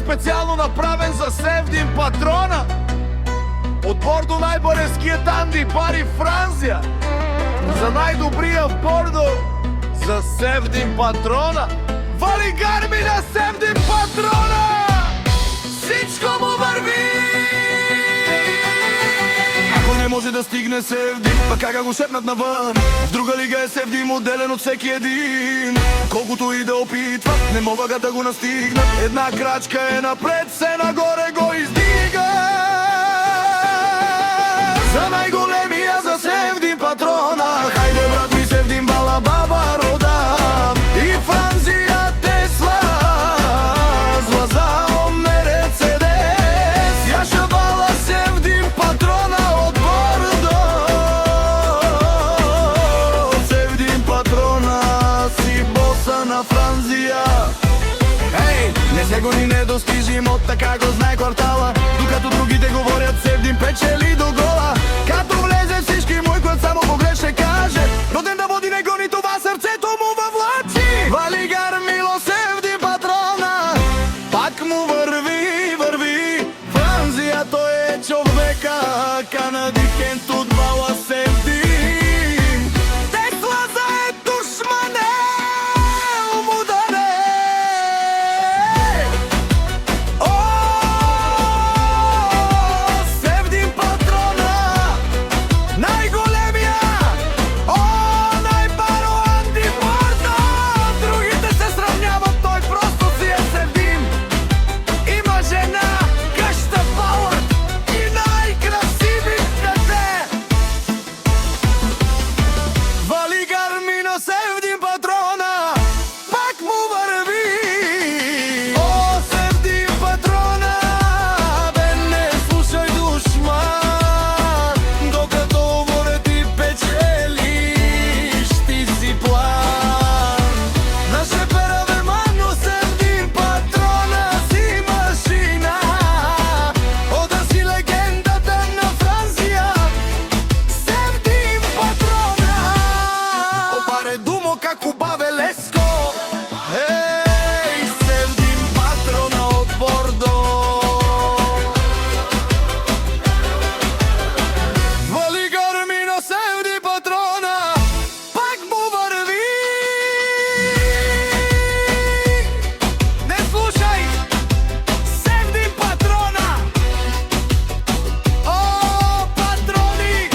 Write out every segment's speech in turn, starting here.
специално направен за Севдин патрона. От Бордо най-бареския танди бари Франция. За най-добрия в Бордо, за Севдин патрона. Вали гарми на Севдин патрона! Всичко му върви! Ако не може да стигне Севдин, пък как го шепнат навън? В друга лига е Севдин, отделен от всеки един. Колкото и да опитват, не могат да го настигнат. Една крачка е напред, се нагоре го издига. За най-големия, за Севдин патрона. Хайде брат ми, Севдин бала баба рода. И Франция те слазва за Мерцедес. Я шабала Севдин патрона от Бордо. Севдин патрона си боса на Франция. Ей, не се гони недостижим, от така го знае квартала. Докато другите говорят, Севдин печели до гола. Като влезе всички мой, който само поглед ще каже: роден да води, не гони, това сърцето му въвлачи. Вали гармило Севдин патрона, пак му върви, върви. Франция, той е човека, канадикент от бала Севдин. Тесла за е душмане, умудане. О, Севдин патрона, най-големия. О, най-баро Анди Бордо. Другите се сравняват, той просто си е Севдин. Има жена, къща, палът и най-красивите. Вали гарми на Севдин патрона, пак му върви. О, Севдин патрона, бе не слушай душман. Докато говоря ти печелиш, ти си план. Наше перавермано Севдин патрона си машина. О, да си легендата на Франция, Севдин патрона. Опаре думо како баве леско. Ей, Севдин патрона от Бордо. Вали гарми на Севдин патрона, пак му върви. Не слушай, Севдин патрона. О, патрони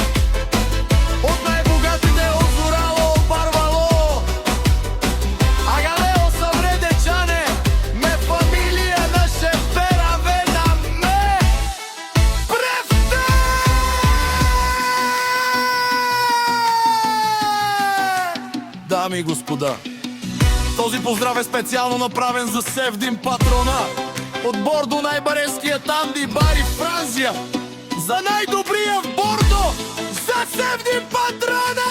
от най-богатите озорало, парвало. Агалео съвредечане, ме фамилия на шефера веда ме превте. Дами и господа, този поздрав е специално направен за Севдин патрона. От Бордо най-бареския танди бари Франция. За най-добрия в Бордо, за Севдин патрона!